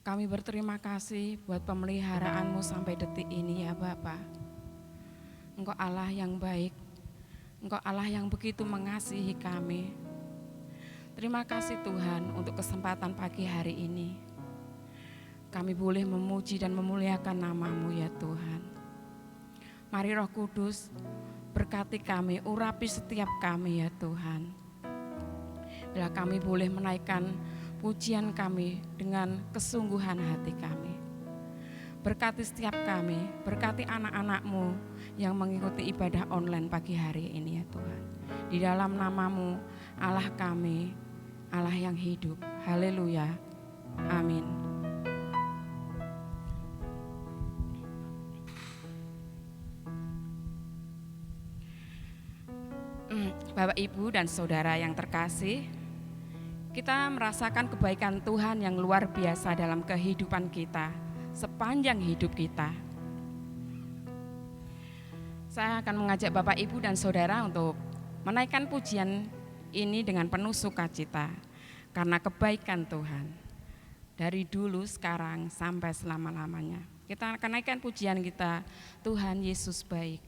Kami berterima kasih buat pemeliharaan-Mu sampai detik ini ya Bapa. Engkau Allah yang baik, Engkau Allah yang begitu mengasihi kami. Terima kasih Tuhan untuk kesempatan pagi hari ini. Kami boleh memuji dan memuliakan nama-Mu ya Tuhan. Mari Roh Kudus berkati kami, urapi setiap kami ya Tuhan. Bila kami boleh menaikkan pujian kami dengan kesungguhan hati kami. Berkati setiap kami, berkati anak-anak-Mu yang mengikuti ibadah online pagi hari ini ya Tuhan. Di dalam nama-Mu, Allah kami, Allah yang hidup. Haleluya. Amin. Bapak, Ibu, dan Saudara yang terkasih, kita merasakan kebaikan Tuhan yang luar biasa dalam kehidupan kita, sepanjang hidup kita. Saya akan mengajak Bapak, Ibu, dan Saudara untuk menaikkan pujian ini dengan penuh sukacita, karena kebaikan Tuhan. Dari dulu, sekarang, sampai selama-lamanya. Kita akan naikkan pujian kita, Tuhan Yesus baik.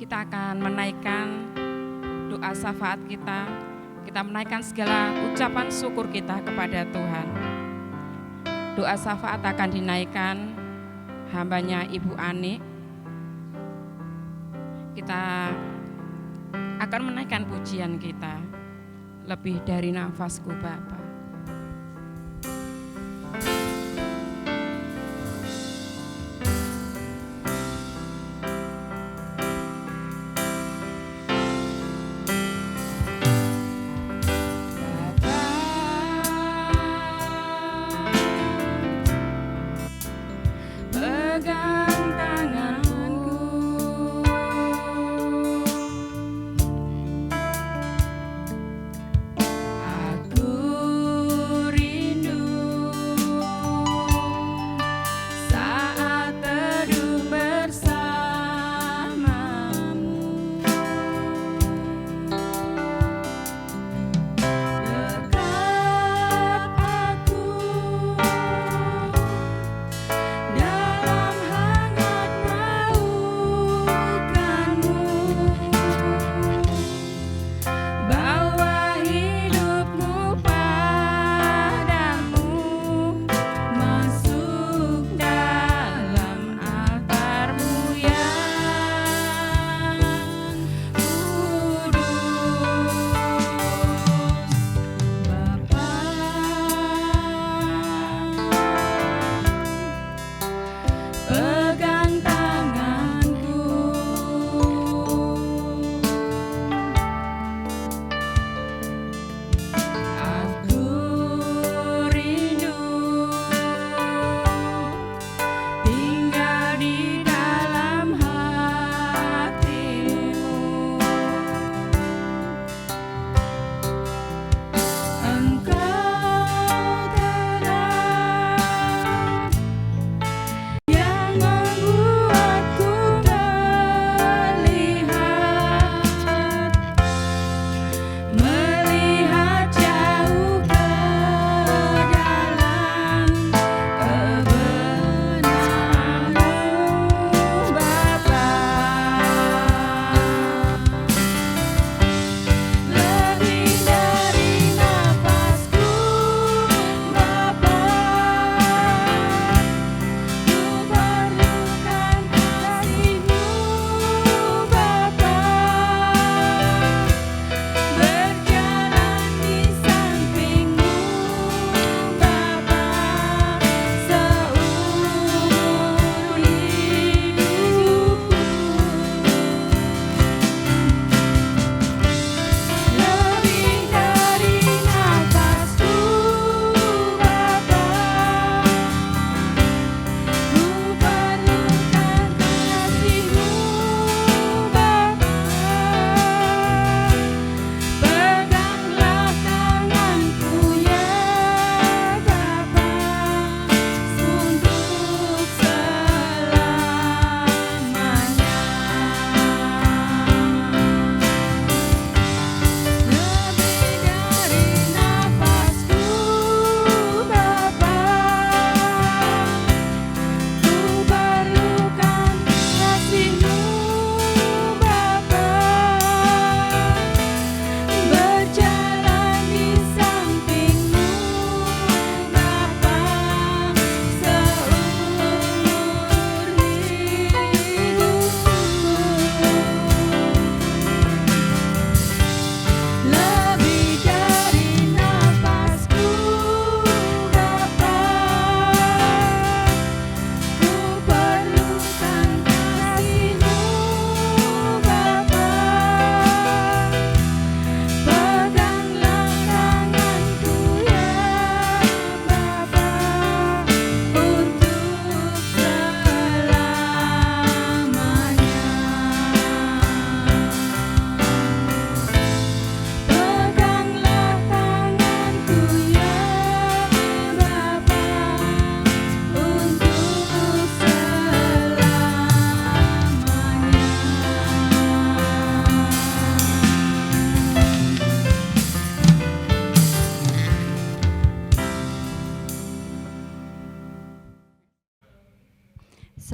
Kita akan menaikkan doa syafaat kita menaikkan segala ucapan syukur kita kepada Tuhan. Doa syafaat akan dinaikkan hambanya Ibu Ani. Kita akan menaikkan pujian kita, lebih dari nafasku Bapa.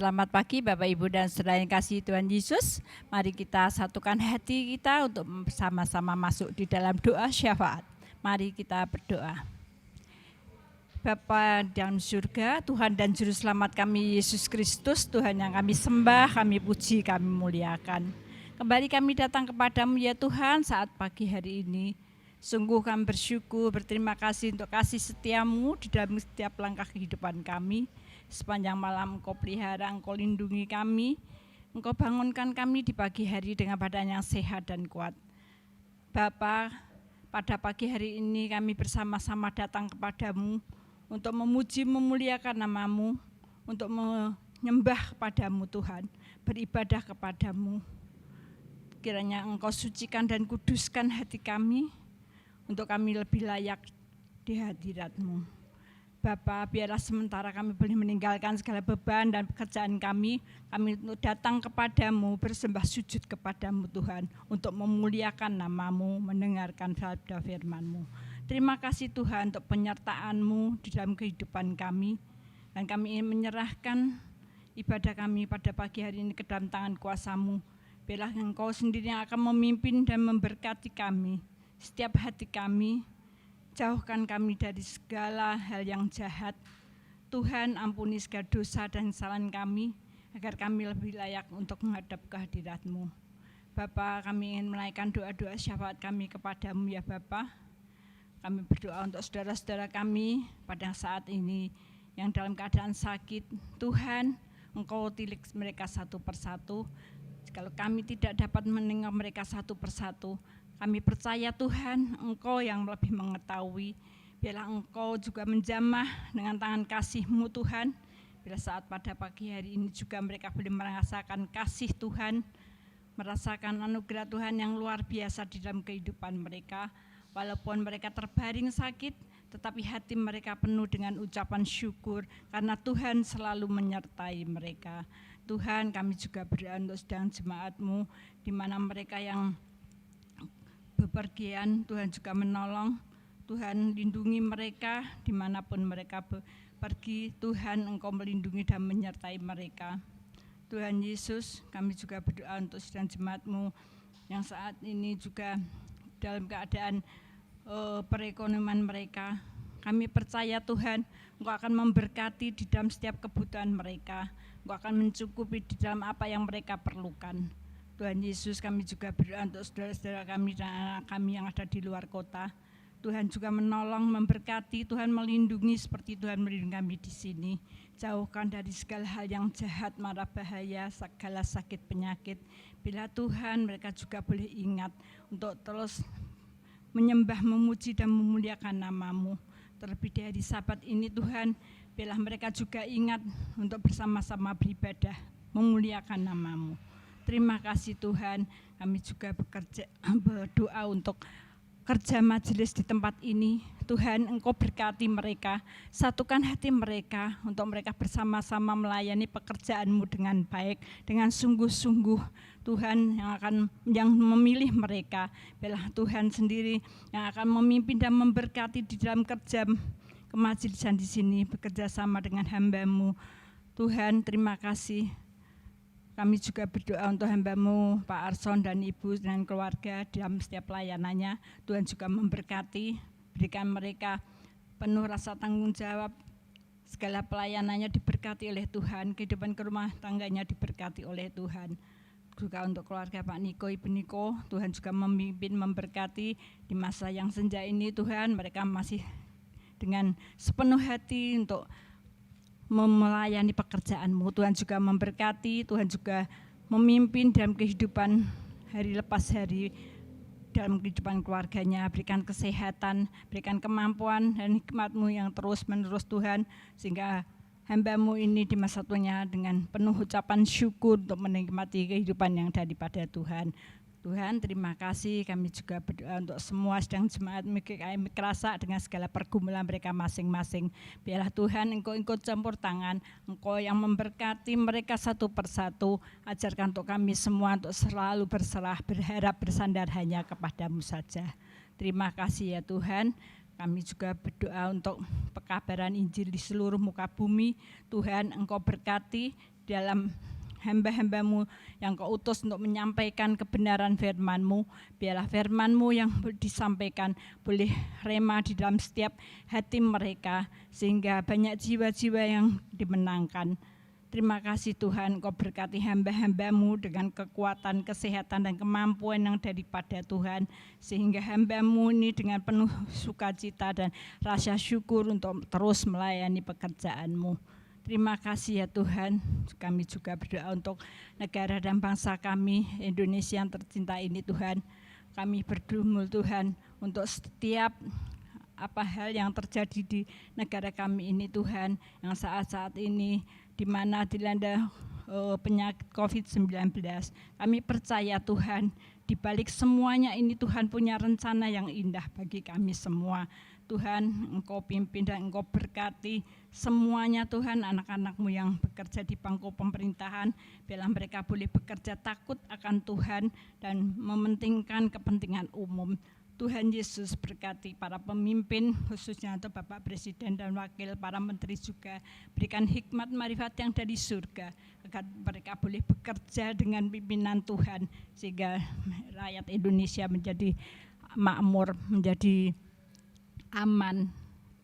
Selamat pagi Bapak Ibu dan saudara yang kasih Tuhan Yesus. Mari kita satukan hati kita untuk bersama-sama masuk di dalam doa syafaat. Mari kita berdoa. Bapa dalam surga, Tuhan dan Juru Selamat kami Yesus Kristus, Tuhan yang kami sembah, kami puji, kami muliakan. Kembali kami datang kepadamu ya Tuhan saat pagi hari ini. Sungguh kami bersyukur, berterima kasih untuk kasih setiamu di dalam setiap langkah kehidupan kami. Sepanjang malam Engkau pelihara, Engkau lindungi kami, Engkau bangunkan kami di pagi hari dengan badan yang sehat dan kuat. Bapa, pada pagi hari ini kami bersama-sama datang kepadamu untuk memuji memuliakan namamu, untuk menyembah kepadamu Tuhan, beribadah kepadamu. Kiranya Engkau sucikan dan kuduskan hati kami, untuk kami lebih layak di hadirat-Mu. Bapa, biarlah sementara kami boleh meninggalkan segala beban dan pekerjaan kami untuk datang kepadamu, bersembah sujud kepadamu Tuhan, untuk memuliakan namamu, mendengarkan sabda firman-Mu. Terima kasih Tuhan untuk penyertaan-Mu di dalam kehidupan kami, dan kami ingin menyerahkan ibadah kami pada pagi hari ini ke dalam tangan kuasa-Mu. Biarlah Engkau sendiri yang akan memimpin dan memberkati kami, setiap hati kami. Jauhkan kami dari segala hal yang jahat. Tuhan, ampuni segala dosa dan kesalahan kami, agar kami lebih layak untuk menghadap kehadirat-Mu. Bapa, kami ingin menaikkan doa-doa syafaat kami kepadamu ya Bapa. Kami berdoa untuk saudara-saudara kami pada saat ini yang dalam keadaan sakit. Tuhan, Engkau tilik mereka satu persatu. Kalau kami tidak dapat mendengar mereka satu persatu, kami percaya Tuhan, Engkau yang lebih mengetahui. Biarlah Engkau juga menjamah dengan tangan kasih-Mu Tuhan. Bila saat pada pagi hari ini juga mereka boleh merasakan kasih Tuhan, merasakan anugerah Tuhan yang luar biasa di dalam kehidupan mereka. Walaupun mereka terbaring sakit, tetapi hati mereka penuh dengan ucapan syukur, karena Tuhan selalu menyertai mereka. Tuhan, kami juga berdoa untuk sedang jemaat-Mu, di mana mereka yang bepergian, Tuhan juga menolong. Tuhan lindungi mereka dimanapun mereka pergi. Tuhan, Engkau melindungi dan menyertai mereka. Tuhan Yesus, kami juga berdoa untuk sedang jemaat-Mu yang saat ini juga dalam keadaan perekonomian mereka. Kami percaya Tuhan, Engkau akan memberkati di dalam setiap kebutuhan mereka. Engkau akan mencukupi di dalam apa yang mereka perlukan. Tuhan Yesus, kami juga berdoa untuk saudara-saudara kami dan anak kami yang ada di luar kota. Tuhan juga menolong, memberkati, Tuhan melindungi seperti Tuhan melindungi kami di sini. Jauhkan dari segala hal yang jahat, mara bahaya, segala sakit penyakit. Bila Tuhan, mereka juga boleh ingat untuk terus menyembah, memuji dan memuliakan namamu. Terlebih dari Sabat ini Tuhan, bila mereka juga ingat untuk bersama-sama beribadah, memuliakan namamu. Terima kasih Tuhan, kami juga berdoa untuk kerja majelis di tempat ini. Tuhan, Engkau berkati mereka, satukan hati mereka untuk mereka bersama-sama melayani pekerjaan-Mu dengan baik, dengan sungguh-sungguh. Tuhan yang memilih mereka, biarlah Tuhan sendiri yang akan memimpin dan memberkati di dalam kerja kemajelisan di sini, bekerja sama dengan hamba-Mu. Tuhan, terima kasih. Kami juga berdoa untuk hamba-Mu Pak Arson dan Ibu dan keluarga dalam setiap pelayanannya. Tuhan juga memberkati, berikan mereka penuh rasa tanggung jawab. Segala pelayanannya diberkati oleh Tuhan, kehidupan rumah tangganya diberkati oleh Tuhan. Juga untuk keluarga Pak Niko, Ibu Niko, Tuhan juga memimpin, memberkati di masa yang senja ini. Tuhan, mereka masih dengan sepenuh hati untuk melayani pekerjaan-Mu. Tuhan juga memberkati, Tuhan juga memimpin dalam kehidupan hari lepas hari, dalam kehidupan keluarganya. Berikan kesehatan, berikan kemampuan dan hikmat-Mu yang terus menerus Tuhan, sehingga hamba-Mu ini di masa tuanya dengan penuh ucapan syukur untuk menikmati kehidupan yang daripada Tuhan. Tuhan, terima kasih. Kami juga berdoa untuk semua sedang jemaat MKKM Kerasa dengan segala pergumulan mereka masing-masing. Biarlah Tuhan Engkau ikut campur tangan, Engkau yang memberkati mereka satu persatu. Ajarkan untuk kami semua untuk selalu berserah, berharap, bersandar hanya kepada-Mu saja. Terima kasih ya Tuhan. Kami juga berdoa untuk pekabaran Injil di seluruh muka bumi. Tuhan, Engkau berkati dalam hamba-hambamu yang Kau utus untuk menyampaikan kebenaran firman-Mu. Biarlah firman-Mu yang disampaikan boleh rema di dalam setiap hati mereka, sehingga banyak jiwa-jiwa yang dimenangkan. Terima kasih Tuhan, Kau berkati hamba-hamba-Mu dengan kekuatan, kesehatan, dan kemampuan yang daripada Tuhan, sehingga hamba-Mu ini dengan penuh sukacita dan rasa syukur untuk terus melayani pekerjaan-Mu. Terima kasih ya Tuhan, kami juga berdoa untuk negara dan bangsa kami, Indonesia yang tercinta ini Tuhan. Kami berdumul Tuhan untuk setiap hal yang terjadi di negara kami ini Tuhan, yang saat-saat ini di mana dilanda penyakit COVID-19. Kami percaya Tuhan, di balik semuanya ini Tuhan punya rencana yang indah bagi kami semua. Tuhan, Engkau pimpin dan Engkau berkati semuanya Tuhan, anak-anak-Mu yang bekerja di bangku pemerintahan, biarlah mereka boleh bekerja takut akan Tuhan dan mementingkan kepentingan umum. Tuhan Yesus berkati para pemimpin, khususnya untuk Bapak Presiden dan Wakil, para menteri juga. Berikan hikmat marifat yang dari surga, agar mereka boleh bekerja dengan pimpinan Tuhan, sehingga rakyat Indonesia menjadi makmur, menjadi aman.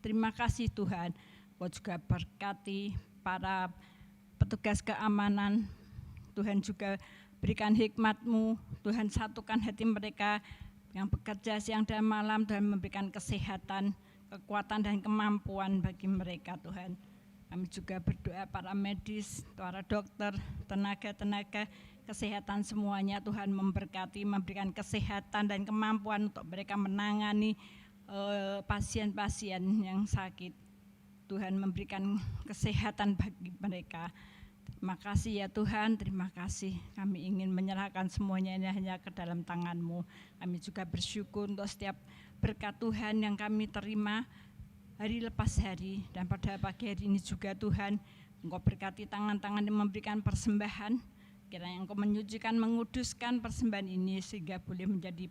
Terima kasih Tuhan. Kau juga berkati para petugas keamanan. Tuhan juga berikan hikmat-Mu. Tuhan satukan hati mereka yang bekerja siang dan malam, Tuhan memberikan kesehatan, kekuatan dan kemampuan bagi mereka Tuhan. Kami juga berdoa para medis, para dokter, tenaga-tenaga kesehatan semuanya Tuhan memberkati, memberikan kesehatan dan kemampuan untuk mereka menangani pasien-pasien yang sakit. Tuhan memberikan kesehatan bagi mereka. Terima kasih ya Tuhan, terima kasih. Kami ingin menyerahkan semuanya ini hanya ke dalam tangan-Mu. Kami juga bersyukur untuk setiap berkat Tuhan yang kami terima hari lepas hari. Dan pada pagi hari ini juga Tuhan, Engkau berkati tangan-tangan yang memberikan persembahan. Kiranya Engkau menyucikan, menguduskan persembahan ini sehingga boleh menjadi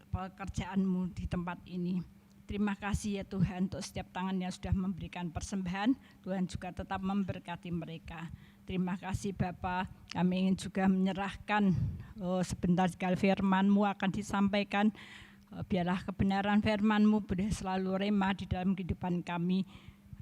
pekerjaan-Mu di tempat ini. Terima kasih ya Tuhan untuk setiap tangan yang sudah memberikan persembahan. Tuhan juga tetap memberkati mereka. Terima kasih Bapa. Kami ingin juga menyerahkan sebentar sekali firman-Mu akan disampaikan. Biarlah kebenaran firman-Mu boleh selalu rema di dalam kehidupan kami,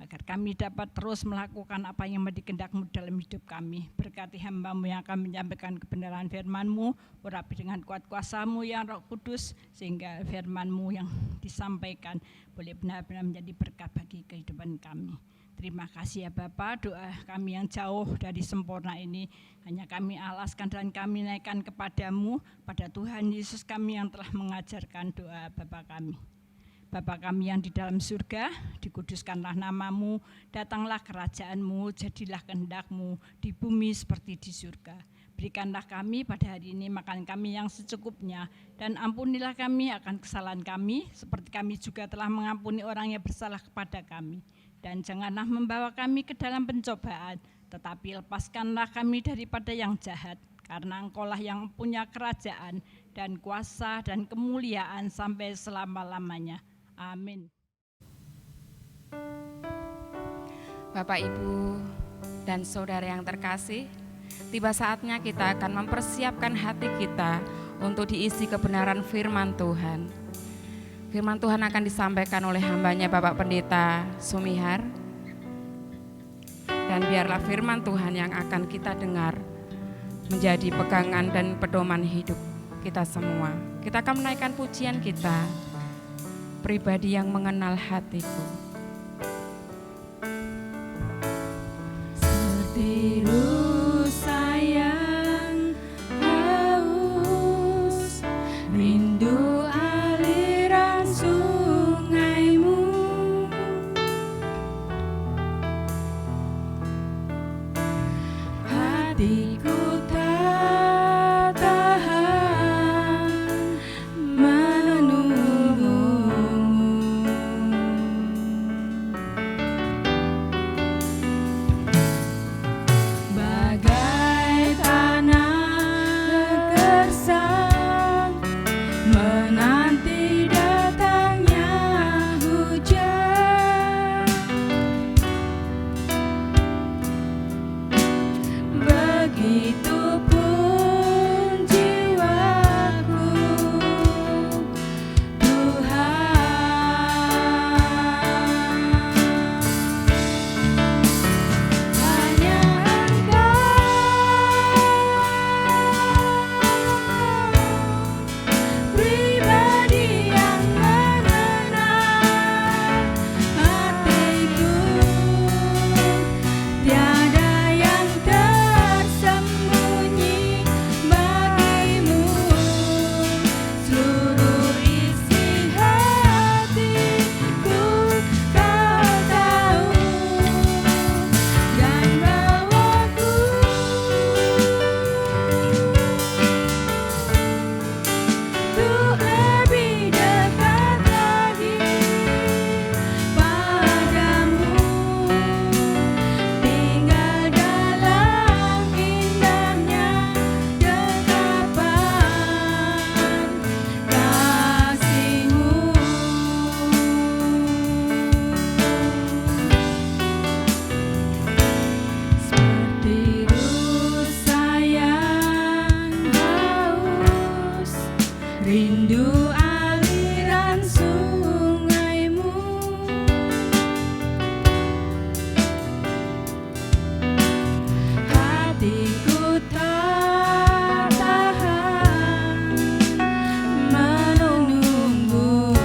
agar kami dapat terus melakukan apa yang menjadi kehendak-Mu dalam hidup kami. Berkati hamba-Mu yang akan menyampaikan kebenaran firman-Mu, urapi dengan kuat kuasa-Mu yang Roh Kudus, sehingga firman-Mu yang disampaikan boleh benar-benar menjadi berkat bagi kehidupan kami. Terima kasih ya Bapa, doa kami yang jauh dari sempurna ini hanya kami alaskan dan kami naikkan kepadamu, pada Tuhan Yesus kami yang telah mengajarkan doa Bapa kami. Bapa kami yang di dalam surga, dikuduskanlah nama-Mu, datanglah kerajaan-Mu, jadilah kehendak-Mu di bumi seperti di surga. Berikanlah kami pada hari ini makan kami yang secukupnya, dan ampunilah kami akan kesalahan kami, seperti kami juga telah mengampuni orang yang bersalah kepada kami. Dan janganlah membawa kami ke dalam pencobaan, tetapi lepaskanlah kami daripada yang jahat, karena Engkau-lah yang punya kerajaan dan kuasa dan kemuliaan sampai selama-lamanya. Amin. Bapak, Ibu, dan saudara yang terkasih, tiba saatnya kita akan mempersiapkan hati kita untuk diisi kebenaran firman Tuhan. Firman Tuhan akan disampaikan oleh hambanya Bapak Pendeta Sumihar. Dan biarlah firman Tuhan yang akan kita dengar menjadi pegangan dan pedoman hidup kita semua. Kita akan menaikkan pujian kita, pribadi yang mengenal hatiku. Setiru sayang haus, rindu aliran sungai-Mu. Hatiku tak tahan menunggu-Mu. rindu aliran sungaimu. Hatiku tak tahan menunggumu.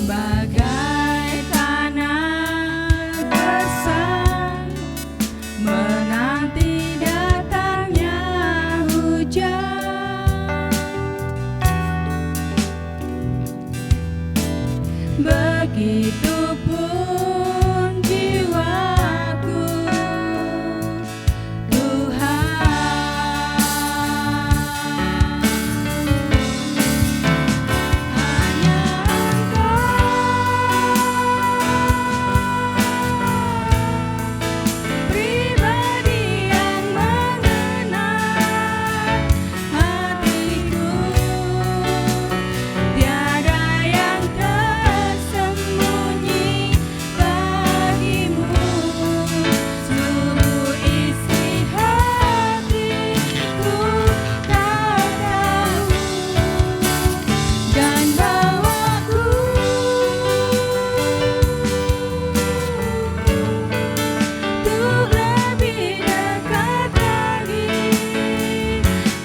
Bagai tanah gersang menanti datangnya hujan, begitupun jiwaku, Tuhan. Hanya pribadi yang mengenal hatiku, tiada yang tersembunyi bagimu. Seluruh isi hatiku kau tahu, dan bawaku untuk lebih dekat lagi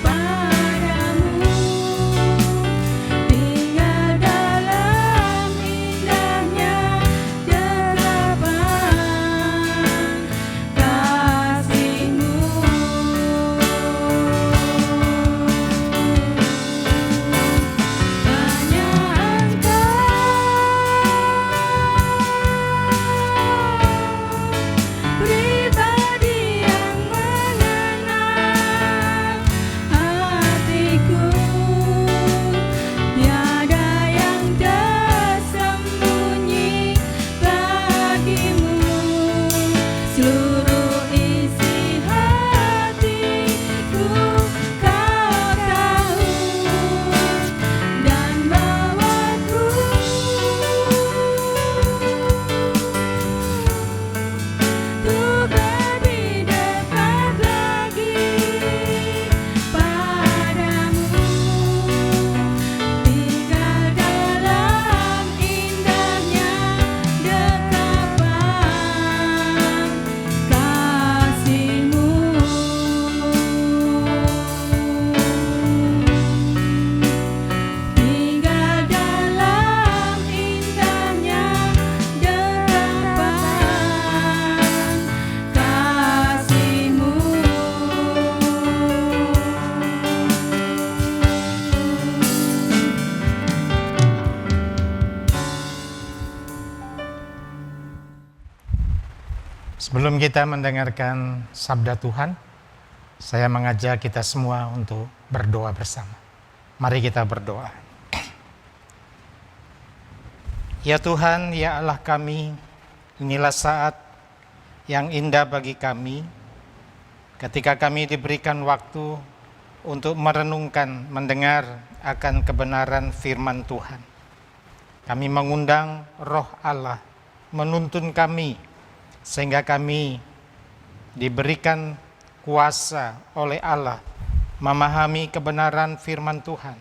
padamu, tinggal dalam indahnya derapan kasih-Mu. Hanya Engkau pribadi yang mengenal hatiku, tiada yang tersembunyi bagimu. Seluruh isi hatiku kau tahu, dan bawaku untuk lebih dekat lagi padamu, tinggal dalam indahnya dekapan kasih-Mu. Tinggal dalam indahnya dekapan kasih-Mu. Sebelum kita mendengarkan sabda Tuhan, saya mengajak kita semua untuk berdoa bersama. Mari kita berdoa. Ya Tuhan, ya Allah kami, inilah saat yang indah bagi kami ketika kami diberikan waktu untuk merenungkan, mendengar akan kebenaran firman Tuhan. Kami mengundang Roh Allah menuntun kami sehingga kami diberikan kuasa oleh Allah memahami kebenaran firman Tuhan,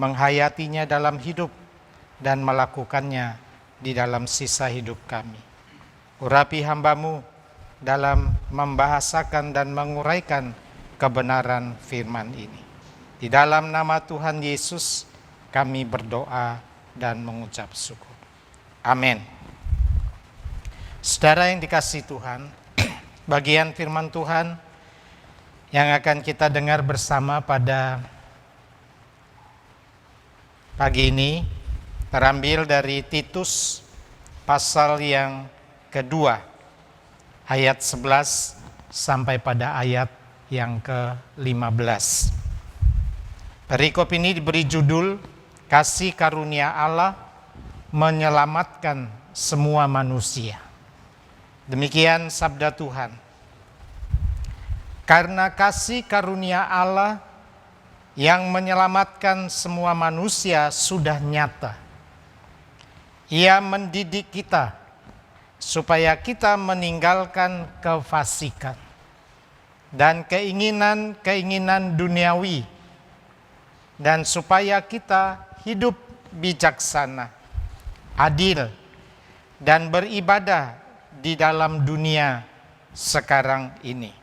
menghayatinya dalam hidup dan melakukannya di dalam sisa hidup kami. Urapi hamba-Mu dalam membahasakan dan menguraikan kebenaran firman ini. Di dalam nama Tuhan Yesus kami berdoa dan mengucap syukur. Amin. Saudara yang dikasihi Tuhan, bagian firman Tuhan yang akan kita dengar bersama pada pagi ini terambil dari Titus pasal yang kedua, ayat 11 sampai pada ayat yang ke-15. Perikop ini diberi judul Kasih Karunia Allah Menyelamatkan Semua Manusia. Demikian sabda Tuhan. Karena kasih karunia Allah yang menyelamatkan semua manusia sudah nyata. Ia mendidik kita supaya kita meninggalkan kefasikan dan keinginan-keinginan duniawi, dan supaya kita hidup bijaksana, adil, dan beribadah di dalam dunia sekarang ini.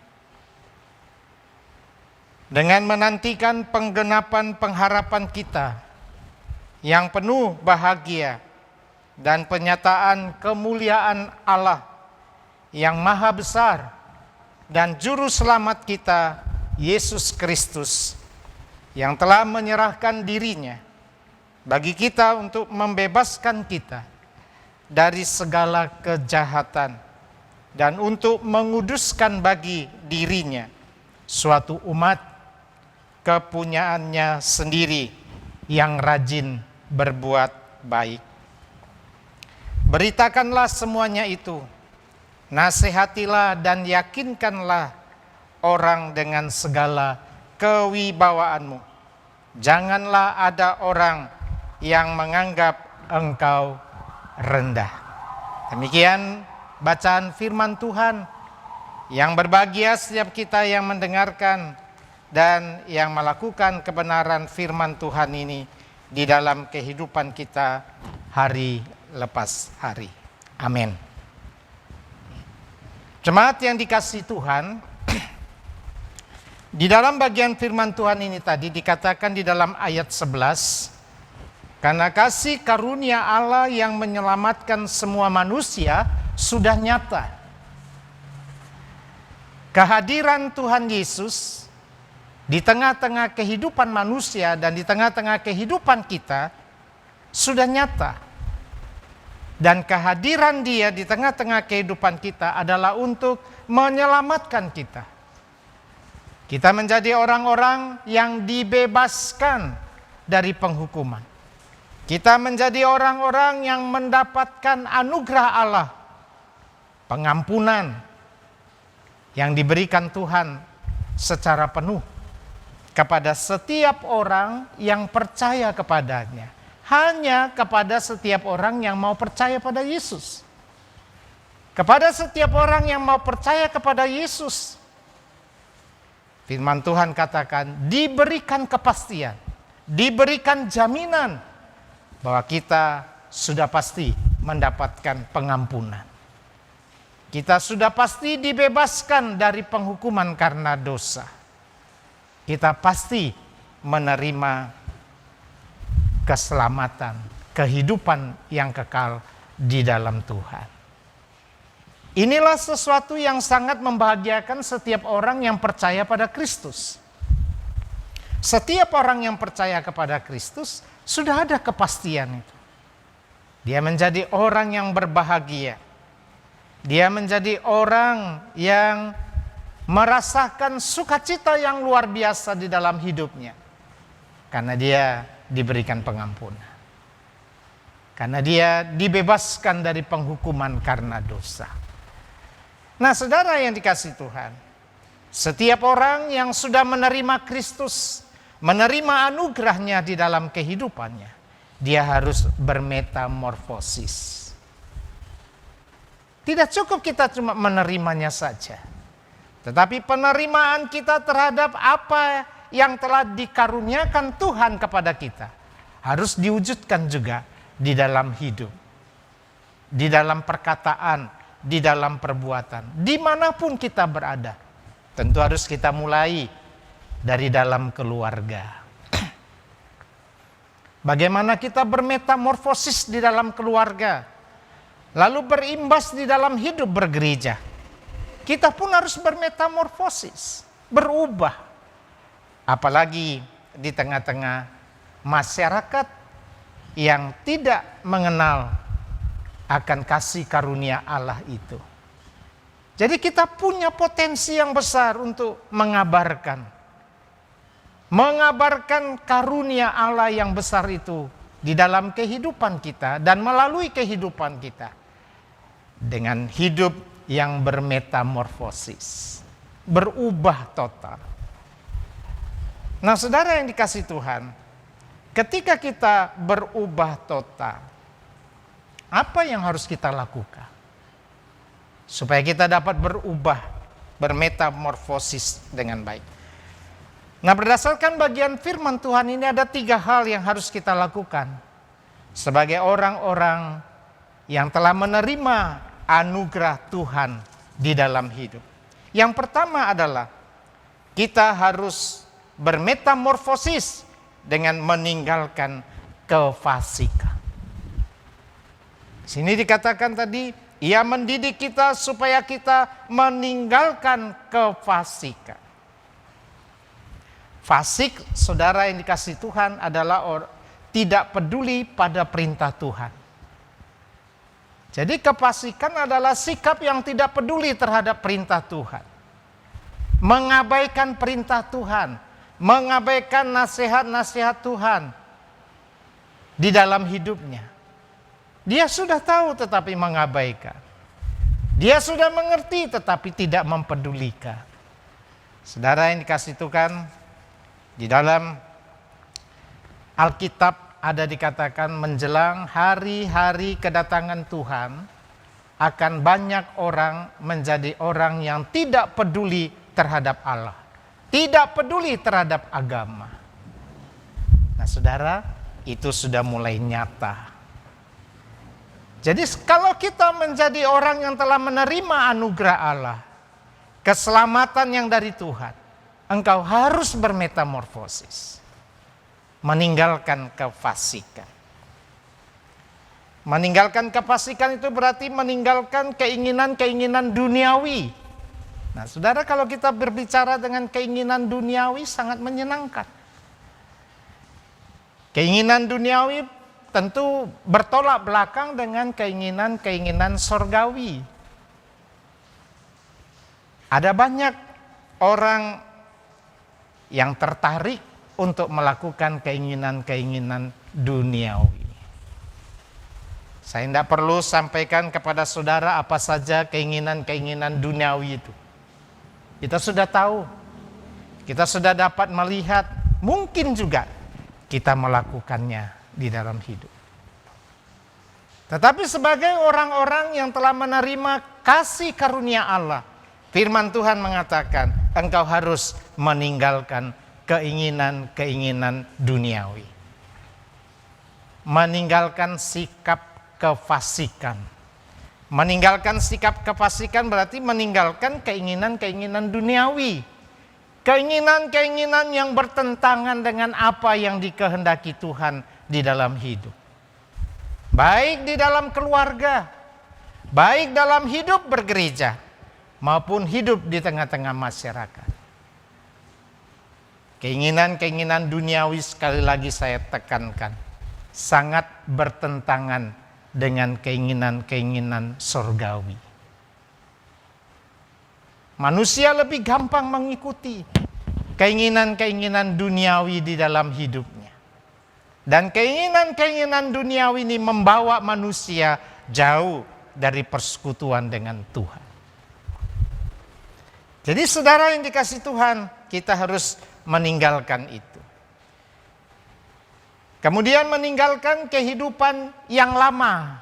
Dengan menantikan penggenapan pengharapan kita yang penuh bahagia dan penyataan kemuliaan Allah yang maha besar dan juru selamat kita, Yesus Kristus, yang telah menyerahkan dirinya bagi kita untuk membebaskan kita dari segala kejahatan dan untuk menguduskan bagi dirinya suatu umat kepunyaannya sendiri yang rajin berbuat baik. Beritakanlah semuanya itu, nasihatilah dan yakinkanlah orang dengan segala kewibawaanmu. Janganlah ada orang yang menganggap engkau rendah. Demikian bacaan firman Tuhan. Yang berbahagia setiap kita yang mendengarkan dan yang melakukan kebenaran firman Tuhan ini di dalam kehidupan kita hari lepas hari. Amin. Jemaat yang dikasihi Tuhan, di dalam bagian firman Tuhan ini tadi dikatakan di dalam ayat 11, karena kasih karunia Allah yang menyelamatkan semua manusia sudah nyata. Kehadiran Tuhan Yesus di tengah-tengah kehidupan manusia dan di tengah-tengah kehidupan kita sudah nyata. Dan kehadiran Dia di tengah-tengah kehidupan kita adalah untuk menyelamatkan kita. Kita menjadi orang-orang yang dibebaskan dari penghukuman. Kita menjadi orang-orang yang mendapatkan anugerah Allah, pengampunan yang diberikan Tuhan secara penuh kepada setiap orang yang percaya kepadanya. Hanya kepada setiap orang yang mau percaya pada Yesus. Kepada setiap orang yang mau percaya kepada Yesus, firman Tuhan katakan diberikan kepastian, diberikan jaminan bahwa kita sudah pasti mendapatkan pengampunan. Kita sudah pasti dibebaskan dari penghukuman karena dosa. Kita pasti menerima keselamatan, kehidupan yang kekal di dalam Tuhan. Inilah sesuatu yang sangat membahagiakan setiap orang yang percaya pada Kristus. Setiap orang yang percaya kepada Kristus sudah ada kepastian itu. Dia menjadi orang yang berbahagia. Dia menjadi orang yang merasakan sukacita yang luar biasa di dalam hidupnya. Karena dia diberikan pengampunan. Karena dia dibebaskan dari penghukuman karena dosa. Nah, saudara yang dikasihi Tuhan, setiap orang yang sudah menerima Kristus, menerima anugerahnya di dalam kehidupannya, dia harus bermetamorfosis. Tidak cukup kita cuma menerimanya saja, tetapi penerimaan kita terhadap apa yang telah dikaruniakan Tuhan kepada kita harus diwujudkan juga di dalam hidup, di dalam perkataan, di dalam perbuatan, dimanapun kita berada. Tentu harus kita mulai dari dalam keluarga. Bagaimana kita bermetamorfosis di dalam keluarga, lalu berimbas di dalam hidup bergereja. Kita pun harus bermetamorfosis, berubah. Apalagi di tengah-tengah masyarakat yang tidak mengenal akan kasih karunia Allah itu. Jadi kita punya potensi yang besar untuk mengabarkan karunia Allah yang besar itu di dalam kehidupan kita dan melalui kehidupan kita dengan hidup yang bermetamorfosis, berubah total. Nah, saudara yang dikasihi Tuhan, ketika kita berubah total, apa yang harus kita lakukan supaya kita dapat berubah bermetamorfosis dengan baik. Nah, berdasarkan bagian firman Tuhan ini ada 3 hal yang harus kita lakukan sebagai orang-orang yang telah menerima anugerah Tuhan di dalam hidup. Yang pertama adalah kita harus bermetamorfosis dengan meninggalkan kefasikan. Sini dikatakan tadi, Ia mendidik kita supaya kita meninggalkan kefasikan. Fasik, saudara yang dikasihi Tuhan, adalah tidak peduli pada perintah Tuhan. Jadi kefasikan adalah sikap yang tidak peduli terhadap perintah Tuhan. Mengabaikan perintah Tuhan, mengabaikan nasihat-nasihat Tuhan di dalam hidupnya. Dia sudah tahu tetapi mengabaikan. Dia sudah mengerti tetapi tidak mempedulikan. Saudara yang dikasihi Tuhan, di dalam Alkitab ada dikatakan menjelang hari-hari kedatangan Tuhan, akan banyak orang menjadi orang yang tidak peduli terhadap Allah, tidak peduli terhadap agama. Nah, saudara, itu sudah mulai nyata. Jadi kalau kita menjadi orang yang telah menerima anugerah Allah, keselamatan yang dari Tuhan, engkau harus bermetamorfosis, meninggalkan kefasikan. Meninggalkan kefasikan itu berarti meninggalkan keinginan-keinginan duniawi. Nah, saudara, kalau kita berbicara dengan keinginan duniawi sangat menyenangkan. Keinginan duniawi tentu bertolak belakang dengan keinginan-keinginan sorgawi. Ada banyak orang yang tertarik untuk melakukan keinginan-keinginan duniawi. Saya tidak perlu sampaikan kepada saudara apa saja keinginan-keinginan duniawi itu. Kita sudah tahu, kita sudah dapat melihat, mungkin juga kita melakukannya di dalam hidup. Tetapi sebagai orang-orang yang telah menerima kasih karunia Allah, firman Tuhan mengatakan, engkau harus meninggalkan keinginan-keinginan duniawi. Meninggalkan sikap kefasikan. Meninggalkan sikap kefasikan berarti meninggalkan keinginan-keinginan duniawi. Keinginan-keinginan yang bertentangan dengan apa yang dikehendaki Tuhan di dalam hidup. Baik di dalam keluarga, baik dalam hidup bergereja, maupun hidup di tengah-tengah masyarakat. Keinginan-keinginan duniawi, sekali lagi saya tekankan, sangat bertentangan dengan keinginan-keinginan surgawi. Manusia lebih gampang mengikuti keinginan-keinginan duniawi di dalam hidupnya. Dan keinginan-keinginan duniawi ini membawa manusia jauh dari persekutuan dengan Tuhan. Jadi saudara yang dikasihi Tuhan, kita harus meninggalkan itu. Kemudian meninggalkan kehidupan yang lama.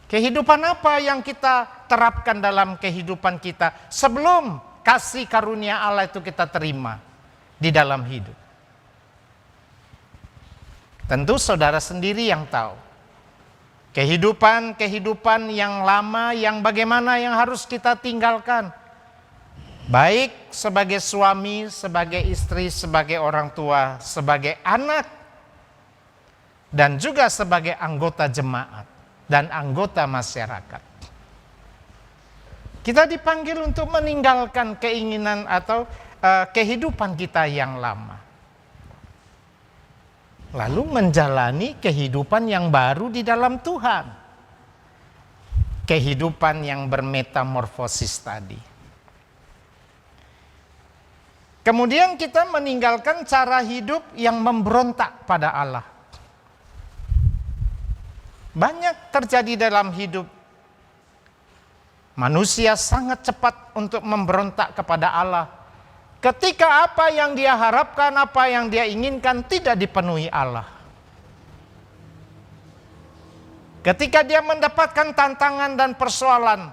Kehidupan apa yang kita terapkan dalam kehidupan kita sebelum kasih karunia Allah itu kita terima di dalam hidup? Tentu saudara sendiri yang tahu. Kehidupan yang lama yang bagaimana yang harus kita tinggalkan. Baik sebagai suami, sebagai istri, sebagai orang tua, sebagai anak, dan juga sebagai anggota jemaat dan anggota masyarakat. Kita dipanggil untuk meninggalkan keinginan atau kehidupan kita yang lama. Lalu menjalani kehidupan yang baru di dalam Tuhan. Kehidupan yang bermetamorfosis tadi. Kemudian kita meninggalkan cara hidup yang memberontak pada Allah. Banyak terjadi dalam hidup. Manusia sangat cepat untuk memberontak kepada Allah. Ketika apa yang dia harapkan, apa yang dia inginkan tidak dipenuhi Allah. Ketika dia mendapatkan tantangan dan persoalan,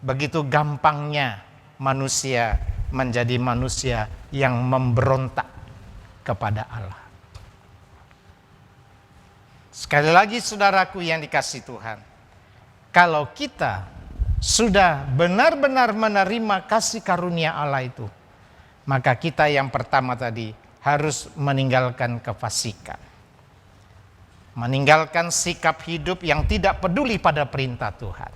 begitu gampangnya manusia menjadi manusia yang memberontak kepada Allah. Sekali lagi saudaraku yang dikasihi Tuhan, kalau kita sudah benar-benar menerima kasih karunia Allah itu, maka kita yang pertama tadi harus meninggalkan kefasikan. Meninggalkan sikap hidup yang tidak peduli pada perintah Tuhan.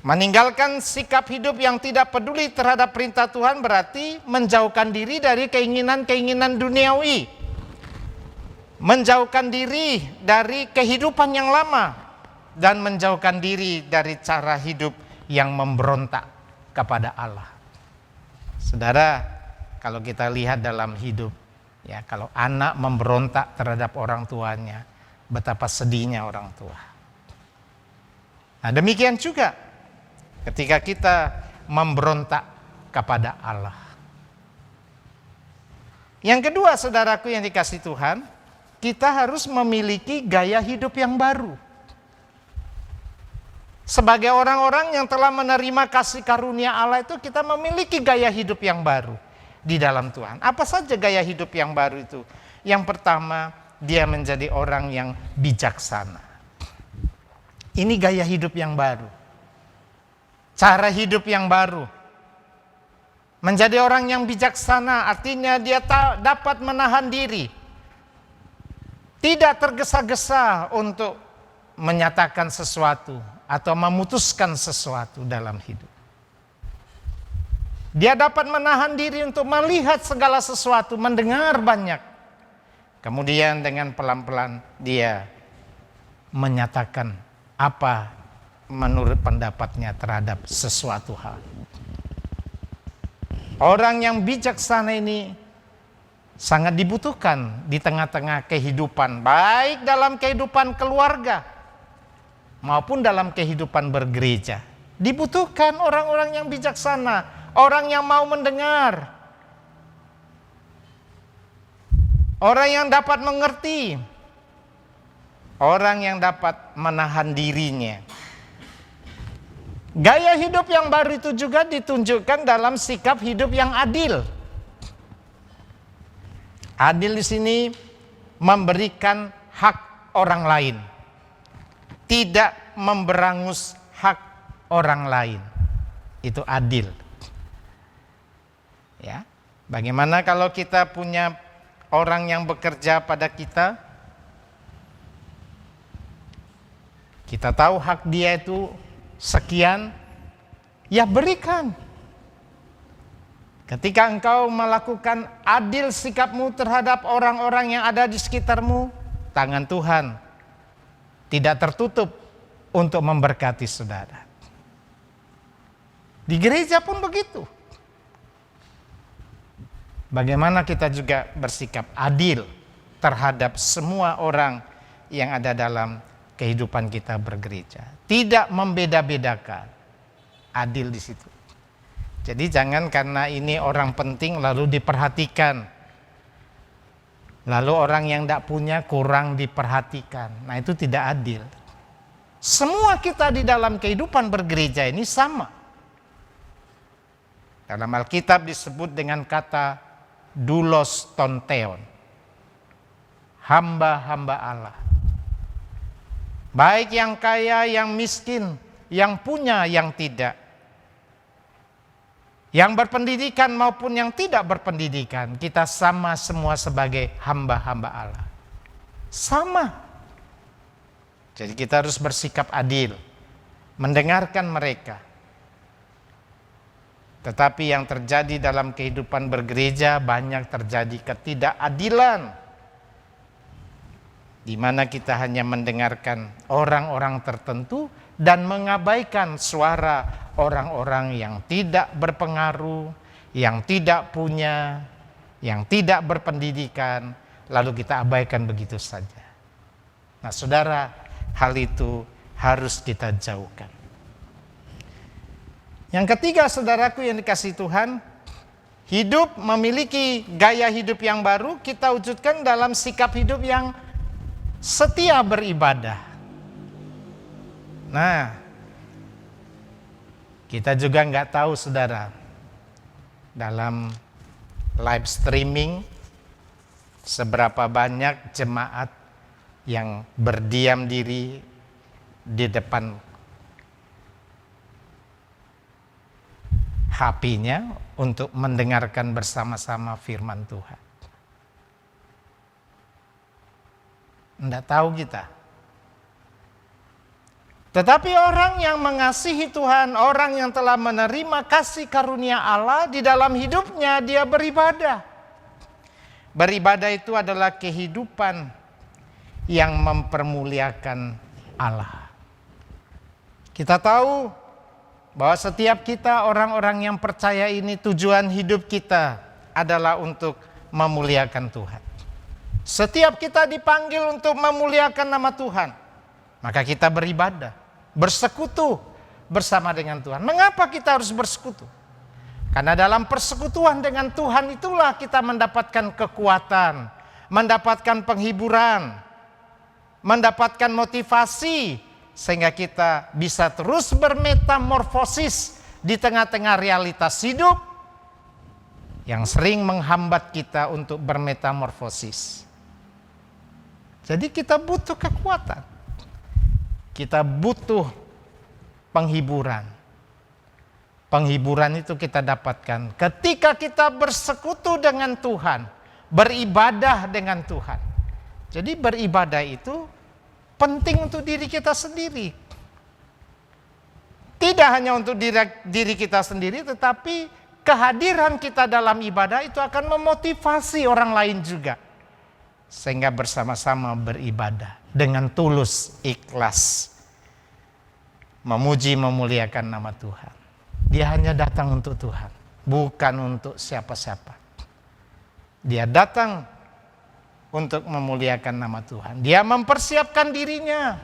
Meninggalkan sikap hidup yang tidak peduli terhadap perintah Tuhan berarti menjauhkan diri dari keinginan-keinginan duniawi. Menjauhkan diri dari kehidupan yang lama dan menjauhkan diri dari cara hidup yang memberontak kepada Allah. Saudara, kalau kita lihat dalam hidup, ya, kalau anak memberontak terhadap orang tuanya, betapa sedihnya orang tua. Nah, demikian juga ketika kita memberontak kepada Allah. Yang kedua, saudaraku yang dikasihi Tuhan, kita harus memiliki gaya hidup yang baru. Sebagai orang-orang yang telah menerima kasih karunia Allah itu, kita memiliki gaya hidup yang baru di dalam Tuhan. Apa saja gaya hidup yang baru itu? Yang pertama, dia menjadi orang yang bijaksana. Ini gaya hidup yang baru. Cara hidup yang baru. Menjadi orang yang bijaksana artinya dia dapat menahan diri. Tidak tergesa-gesa untuk menyatakan sesuatu atau memutuskan sesuatu dalam hidup. Dia dapat menahan diri untuk melihat segala sesuatu, mendengar banyak. Kemudian dengan pelan-pelan dia menyatakan apa menurut pendapatnya terhadap sesuatu hal. Orang yang bijaksana ini sangat dibutuhkan di tengah-tengah kehidupan, baik dalam kehidupan keluarga maupun dalam kehidupan bergereja. Dibutuhkan orang-orang yang bijaksana, orang yang mau mendengar, orang yang dapat mengerti, orang yang dapat menahan dirinya. Gaya hidup yang baru itu juga ditunjukkan dalam sikap hidup yang adil. Adil di sini memberikan hak orang lain, tidak memberangus hak orang lain. Itu adil. Ya, bagaimana kalau kita punya orang yang bekerja pada kita? Kita tahu hak dia itu sekian, ya berikan. Ketika engkau melakukan adil sikapmu terhadap orang-orang yang ada di sekitarmu, tangan Tuhan tidak tertutup untuk memberkati saudara. Di gereja pun begitu. Bagaimana kita juga bersikap adil terhadap semua orang yang ada dalam kehidupan kita bergereja. Tidak membeda-bedakan. Adil di situ. Jadi jangan karena ini orang penting lalu diperhatikan. Lalu orang yang tidak punya kurang diperhatikan. Nah, itu tidak adil. Semua kita di dalam kehidupan bergereja ini sama. Dalam Alkitab disebut dengan kata doulos tonteon. Hamba-hamba Allah. Baik yang kaya, yang miskin, yang punya, yang tidak. Yang berpendidikan maupun yang tidak berpendidikan, kita sama semua sebagai hamba-hamba Allah. Sama. Jadi kita harus bersikap adil, mendengarkan mereka. Tetapi yang terjadi dalam kehidupan bergereja banyak terjadi ketidakadilan, di mana kita hanya mendengarkan orang-orang tertentu dan mengabaikan suara orang-orang yang tidak berpengaruh, yang tidak punya, yang tidak berpendidikan, lalu kita abaikan begitu saja. Nah, saudara, hal itu harus kita jauhkan. Yang ketiga, saudaraku yang dikasihi Tuhan, hidup memiliki gaya hidup yang baru kita wujudkan dalam sikap hidup yang setia beribadah. Nah, Kita juga nggak tahu saudara, dalam live streaming seberapa banyak jemaat yang berdiam diri di depan HP-nya untuk mendengarkan bersama-sama firman Tuhan. Nggak tahu kita. Tetapi orang yang mengasihi Tuhan, orang yang telah menerima kasih karunia Allah di dalam hidupnya, dia beribadah. Beribadah itu adalah kehidupan yang mempermuliakan Allah. Kita tahu bahwa setiap kita orang-orang yang percaya ini, tujuan hidup kita adalah untuk memuliakan Tuhan. Setiap kita dipanggil untuk memuliakan nama Tuhan, maka kita beribadah, bersekutu bersama dengan Tuhan. Mengapa kita harus bersekutu? Karena dalam persekutuan dengan Tuhan itulah kita mendapatkan kekuatan, mendapatkan penghiburan, mendapatkan motivasi, sehingga kita bisa terus bermetamorfosis di tengah-tengah realitas hidup yang sering menghambat kita untuk bermetamorfosis. Jadi kita butuh kekuatan. Kita butuh penghiburan. Penghiburan itu kita dapatkan ketika kita bersekutu dengan Tuhan, beribadah dengan Tuhan. Jadi beribadah itu penting untuk diri kita sendiri. Tidak hanya untuk diri kita sendiri, tetapi kehadiran kita dalam ibadah itu akan memotivasi orang lain juga. Sehingga bersama-sama beribadah dengan tulus, ikhlas, memuji, memuliakan nama Tuhan. Dia hanya datang untuk Tuhan, bukan untuk siapa-siapa. Dia datang untuk memuliakan nama Tuhan. Dia mempersiapkan dirinya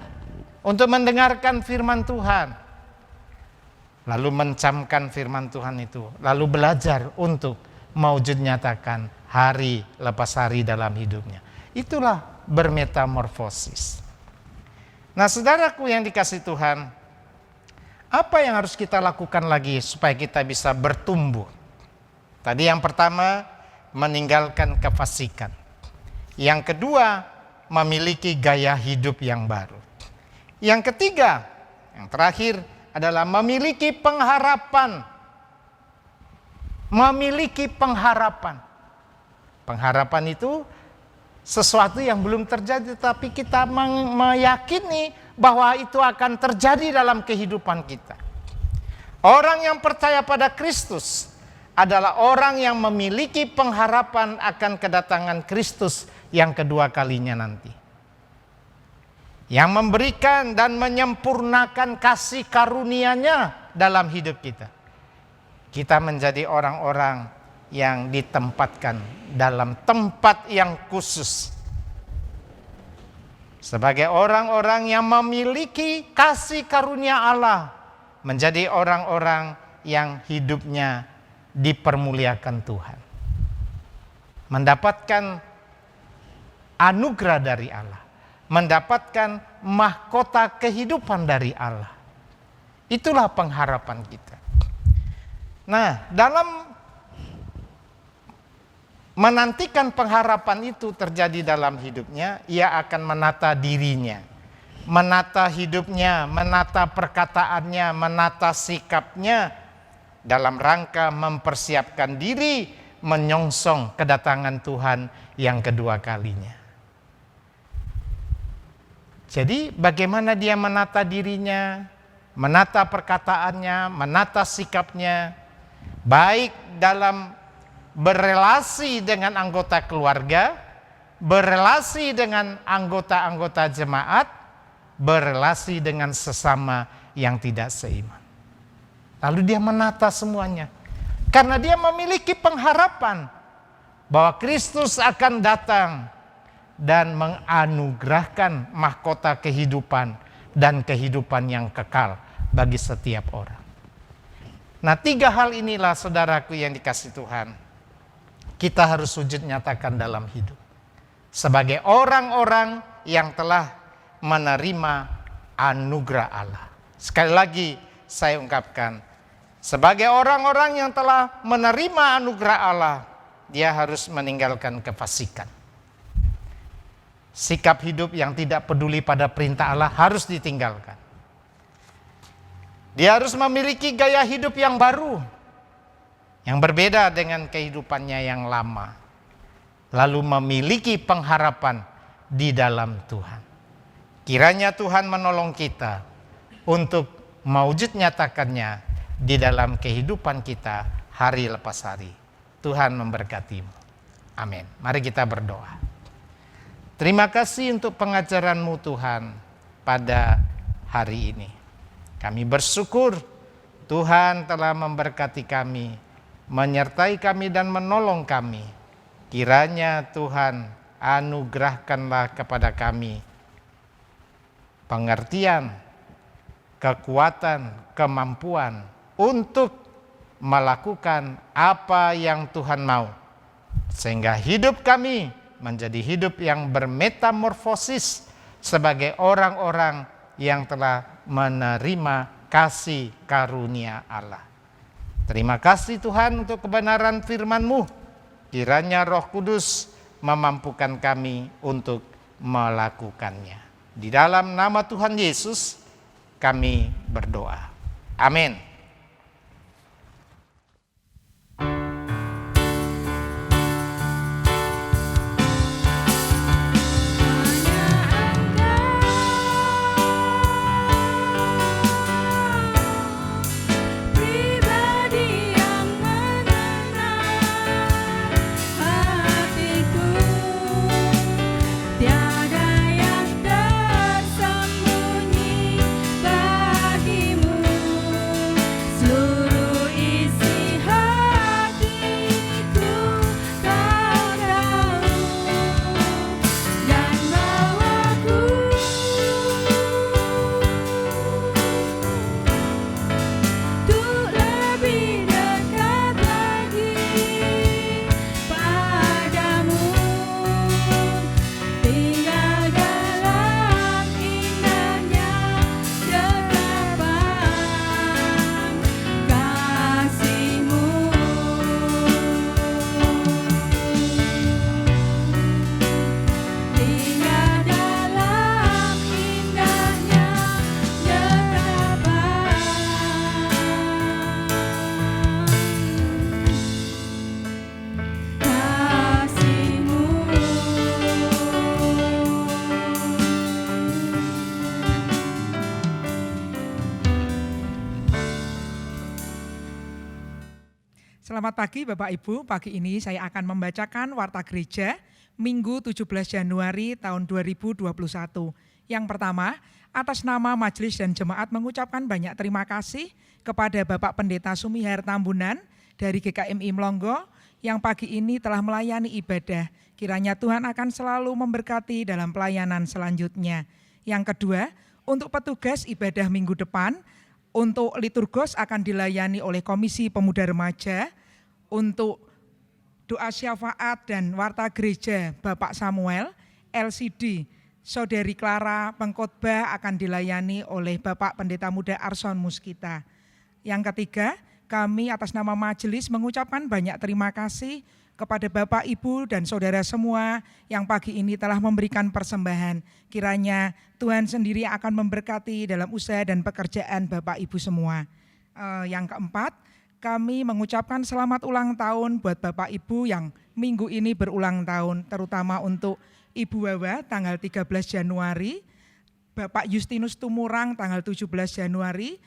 untuk mendengarkan firman Tuhan, lalu mencamkan firman Tuhan itu, lalu belajar untuk mewujud nyatakan hari lepas hari dalam hidupnya. Itulah bermetamorfosis. Nah, saudaraku yang dikasihi Tuhan, apa yang harus kita lakukan lagi supaya kita bisa bertumbuh? Tadi yang pertama, meninggalkan kefasikan. Yang kedua, memiliki gaya hidup yang baru. Yang ketiga, yang terakhir adalah memiliki pengharapan. Memiliki pengharapan. Pengharapan itu sesuatu yang belum terjadi, tapi kita meyakini bahwa itu akan terjadi dalam kehidupan kita. Orang yang percaya pada Kristus adalah orang yang memiliki pengharapan akan kedatangan Kristus yang kedua kalinya nanti. Yang memberikan dan menyempurnakan kasih karunia-Nya dalam hidup kita. Kita menjadi orang-orang yang ditempatkan dalam tempat yang khusus. Sebagai orang-orang yang memiliki kasih karunia Allah. Menjadi orang-orang yang hidupnya dipermuliakan Tuhan. Mendapatkan anugerah dari Allah. Mendapatkan mahkota kehidupan dari Allah. Itulah pengharapan kita. Nah, dalam menantikan pengharapan itu terjadi dalam hidupnya, ia akan menata dirinya, menata hidupnya, menata perkataannya, menata sikapnya dalam rangka mempersiapkan diri menyongsong kedatangan Tuhan yang kedua kalinya. Jadi bagaimana dia menata dirinya, menata perkataannya, menata sikapnya, baik dalam berelasi dengan anggota keluarga, berelasi dengan anggota-anggota jemaat, berelasi dengan sesama yang tidak seiman. Lalu dia menata semuanya. Karena dia memiliki pengharapan bahwa Kristus akan datang dan menganugerahkan mahkota kehidupan dan kehidupan yang kekal bagi setiap orang. Nah, 3 hal inilah saudaraku yang dikasihi Tuhan, kita harus sujud nyatakan dalam hidup. Sebagai orang-orang yang telah menerima anugerah Allah. Sekali lagi saya ungkapkan, Sebagai orang-orang yang telah menerima anugerah Allah, dia harus meninggalkan kefasikan. Sikap hidup yang tidak peduli pada perintah Allah harus ditinggalkan. Dia harus memiliki gaya hidup yang baru, yang berbeda dengan kehidupannya yang lama. Lalu memiliki pengharapan di dalam Tuhan. Kiranya Tuhan menolong kita untuk mewujud nyatakannya di dalam kehidupan kita hari lepas hari. Tuhan memberkatimu. Amin. Mari kita berdoa. Terima kasih untuk pengajaran-Mu Tuhan pada hari ini. Kami bersyukur Tuhan telah memberkati kami, menyertai kami dan menolong kami. Kiranya Tuhan anugerahkanlah kepada kami pengertian, kekuatan, kemampuan untuk melakukan apa yang Tuhan mau. Sehingga hidup kami menjadi hidup yang bermetamorfosis sebagai orang-orang yang telah menerima kasih karunia Allah. Terima kasih Tuhan untuk kebenaran firman-Mu. Kiranya Roh Kudus memampukan kami untuk melakukannya. Di dalam nama Tuhan Yesus kami berdoa. Amin. Pribadi yang menenang hatiku, tiada yang tersembunyi bagimu. Seluruh isi hatiku kau tahu, dan bawaku untuk lebih dekat lagi padamu, tinggal dalam indahnya dekapan kasih-Mu. Tinggal dalam indahnya dekapan kasih-Mu. Selamat pagi Bapak Ibu, pagi ini saya akan membacakan Warta Gereja Minggu 17 Januari tahun 2021. Yang pertama, atas nama Majelis dan Jemaat mengucapkan banyak terima kasih kepada Bapak Pendeta Sumihar Tambunan dari GKMI Mlonggo yang pagi ini telah melayani ibadah. Kiranya Tuhan akan selalu memberkati dalam pelayanan selanjutnya. Yang kedua, untuk petugas ibadah minggu depan, untuk liturgos akan dilayani oleh Komisi Pemuda Remaja. Untuk doa syafaat dan warta gereja Bapak Samuel, LCD, Saudari Clara pengkhotbah akan dilayani oleh Bapak Pendeta Muda Arson Muskita. Yang ketiga, kami atas nama majelis mengucapkan banyak terima kasih kepada Bapak, Ibu, dan saudara semua yang pagi ini telah memberikan persembahan. Kiranya Tuhan sendiri akan memberkati dalam usaha dan pekerjaan Bapak, Ibu semua. Yang keempat, kami mengucapkan selamat ulang tahun buat Bapak Ibu yang minggu ini berulang tahun, terutama untuk Ibu Wawa tanggal 13 Januari, Bapak Justinus Tumurang tanggal 17 Januari.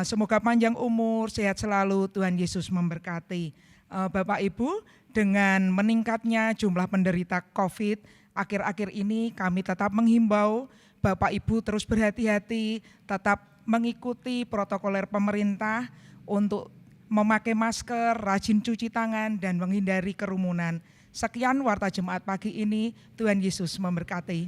Semoga panjang umur, sehat selalu, Tuhan Yesus memberkati. Bapak Ibu, dengan meningkatnya jumlah penderita COVID akhir-akhir ini, kami tetap menghimbau Bapak Ibu terus berhati-hati, tetap mengikuti protokoler pemerintah untuk memakai masker, rajin cuci tangan, dan menghindari kerumunan. Sekian Warta Jemaat pagi ini, Tuhan Yesus memberkati.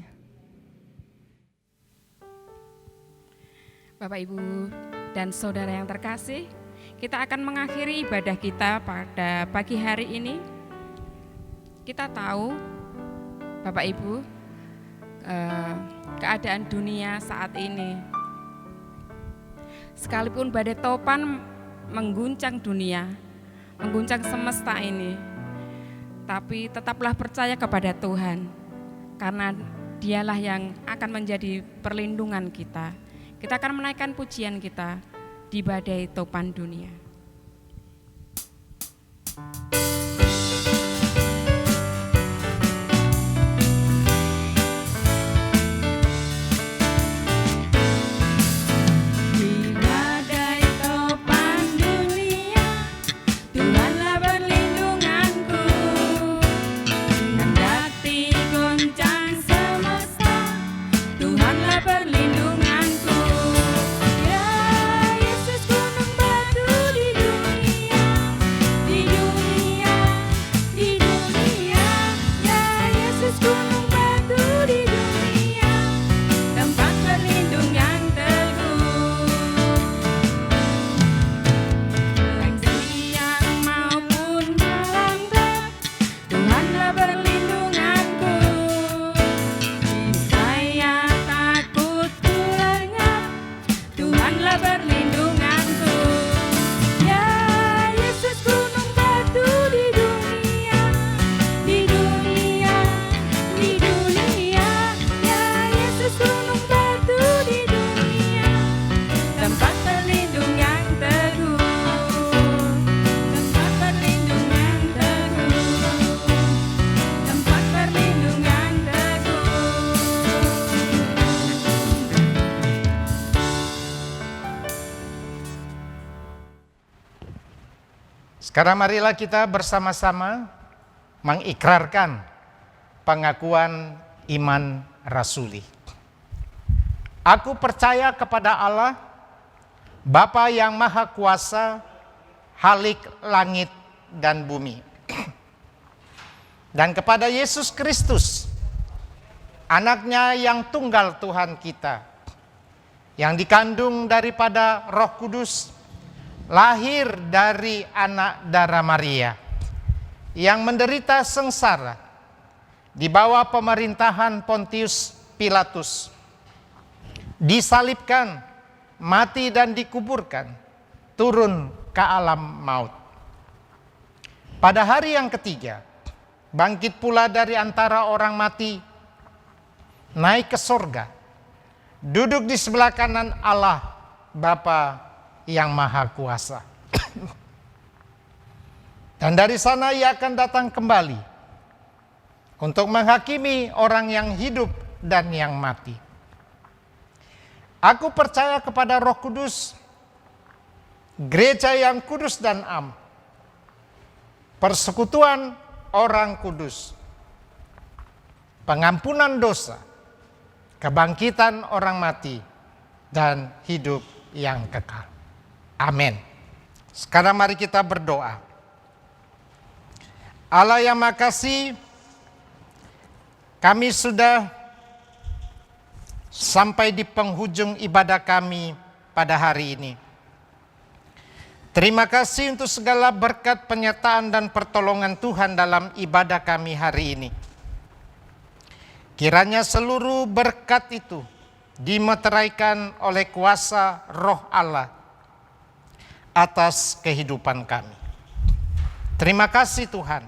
Bapak, Ibu, dan saudara yang terkasih, kita akan mengakhiri ibadah kita pada pagi hari ini. Kita tahu, Bapak Ibu, keadaan dunia saat ini, sekalipun badai topan mengguncang dunia, mengguncang semesta ini. Tapi tetaplah percaya kepada Tuhan, karena Dialah yang akan menjadi perlindungan kita. Kita akan menaikkan pujian kita di badai topan dunia. Sekarang marilah kita bersama-sama mengikrarkan pengakuan iman rasuli. Aku percaya kepada Allah, Bapa yang Maha Kuasa, Halik langit dan bumi. Dan kepada Yesus Kristus, anaknya yang tunggal Tuhan kita, yang dikandung daripada Roh Kudus, lahir dari anak darah Maria, yang menderita sengsara di bawah pemerintahan Pontius Pilatus, disalibkan, mati dan dikuburkan, turun ke alam maut. Pada hari yang ketiga, bangkit pula dari antara orang mati, naik ke sorga, duduk di sebelah kanan Allah Bapa yang Maha Kuasa. Dan dari sana Ia akan datang kembali untuk menghakimi orang yang hidup dan yang mati. Aku percaya kepada Roh Kudus, gereja yang kudus dan am, persekutuan orang kudus, pengampunan dosa, kebangkitan orang mati, dan hidup yang kekal. Amin. Sekarang mari kita berdoa. Allah yang Maha Kasih, kami sudah sampai di penghujung ibadah kami pada hari ini. Terima kasih untuk segala berkat penyertaan dan pertolongan Tuhan dalam ibadah kami hari ini. Kiranya seluruh berkat itu dimeteraikan oleh kuasa Roh Allah atas kehidupan kami. Terima kasih Tuhan.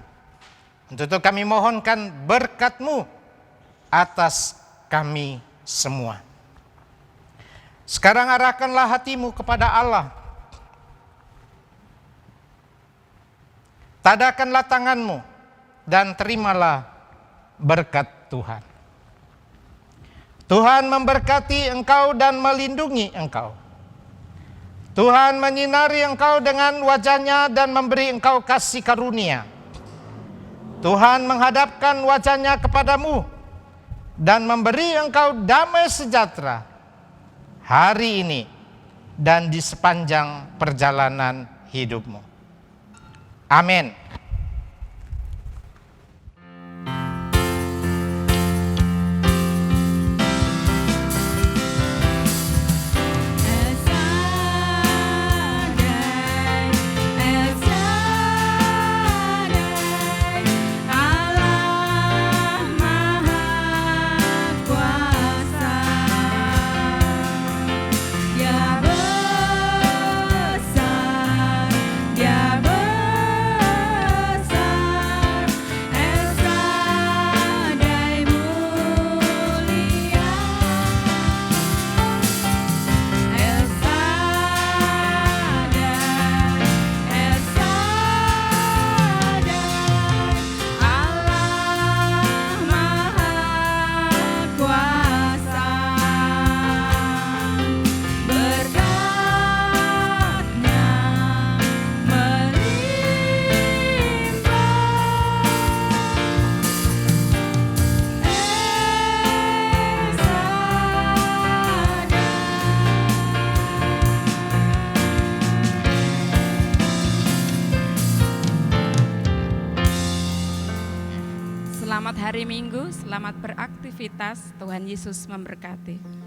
Untuk itu kami mohonkan berkat-Mu atas kami semua. Sekarang arahkanlah hatimu kepada Allah. Tadahkanlah tanganmu dan terimalah berkat Tuhan. Tuhan memberkati engkau dan melindungi engkau. Tuhan menyinari engkau dengan wajah-Nya dan memberi engkau kasih karunia. Tuhan menghadapkan wajah-Nya kepadamu dan memberi engkau damai sejahtera hari ini dan di sepanjang perjalanan hidupmu. Amin. Ya besar hari Minggu, selamat beraktivitas. Tuhan Yesus memberkati.